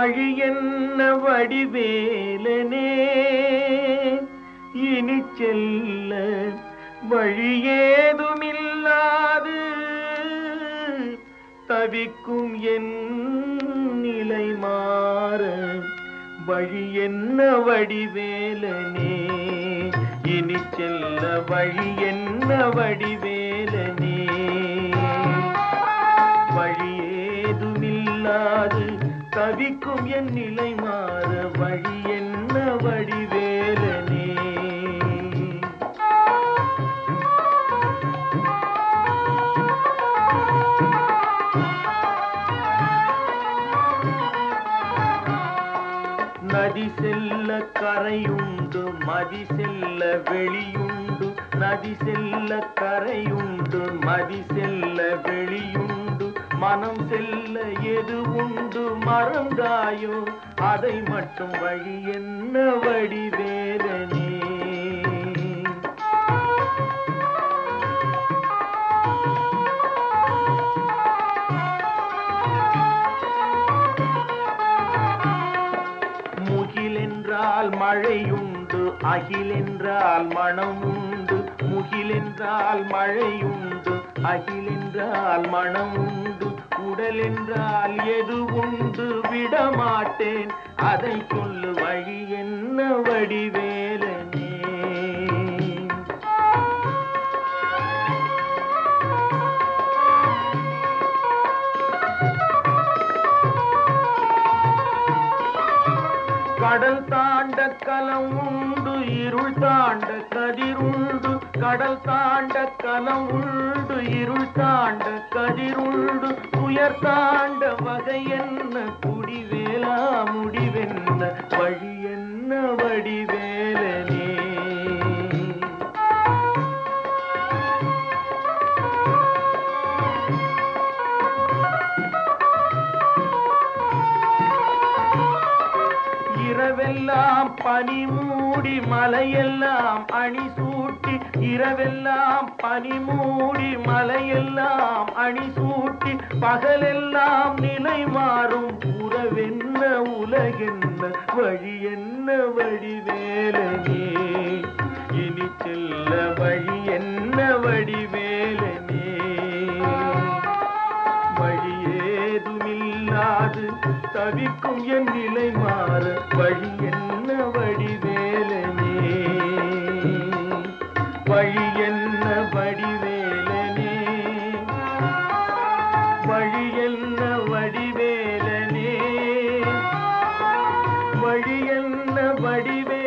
வழி என்ன வடிவேலனே இனி செல்ல வழியேதுமில்லாது தவிக்கும் என் நிலை மாற வழி என்ன வடிவேலனே இனி செல்ல வழி என்ன வடிவேலனே வழியேதுமில்லாது தவிக்கும் என் நிலை மாற வழி என்ன வடிவேலனே நதி செல்ல கரையுண்டு மதி செல்ல வெளியுண்டு நதி செல்ல கரையுண்டு மதி செல்ல வெளியுண்டு மனம் செல்ல எது உண்டு மறந்தாயோ அதை மட்டும் வழி என்ன வடிவேலனே முகிலென்றால் மழையுண்டு அகிலென்றால் மனம் உண்டு முகிலென்றால் மழையுண்டு அகிலென்றால் மனம் உண்டு உடல் என்றால் எது உண்டு விடமாட்டேன் அதை சொல்லு வழி என்ன வடிவேலனே கடல் தாண்ட கலம் உண்டு இருள் தாண்ட கதிருண்டு கடல் தாண்ட கலம் உண்டு இருள் தாண்ட கதிருண்டு துயர் தாண்ட வகை என்ன குடிவேலா முடிவென்ன வழி என்ன வடிவேலனே இரவெல்லாம் பனி மூடி மலையெல்லாம் அணி சூட்டி இரவெல்லாம் பனி மூடி மலையெல்லாம் அணி சூட்டி பகலெல்லாம் நிலை மாறும் உறவென்ன உலகென்ன வழி என்ன வடிவேலனே இனி செல்ல வழி என்ன வடிவேலனே வழியேதுமில்லாது தவிக்கும் என் நிலை மாற வழி என்ன வடிவேலனே வழி என்ன வடிவேலனே வழி என்ன வடிவேலனே வழி என்ன வடிவே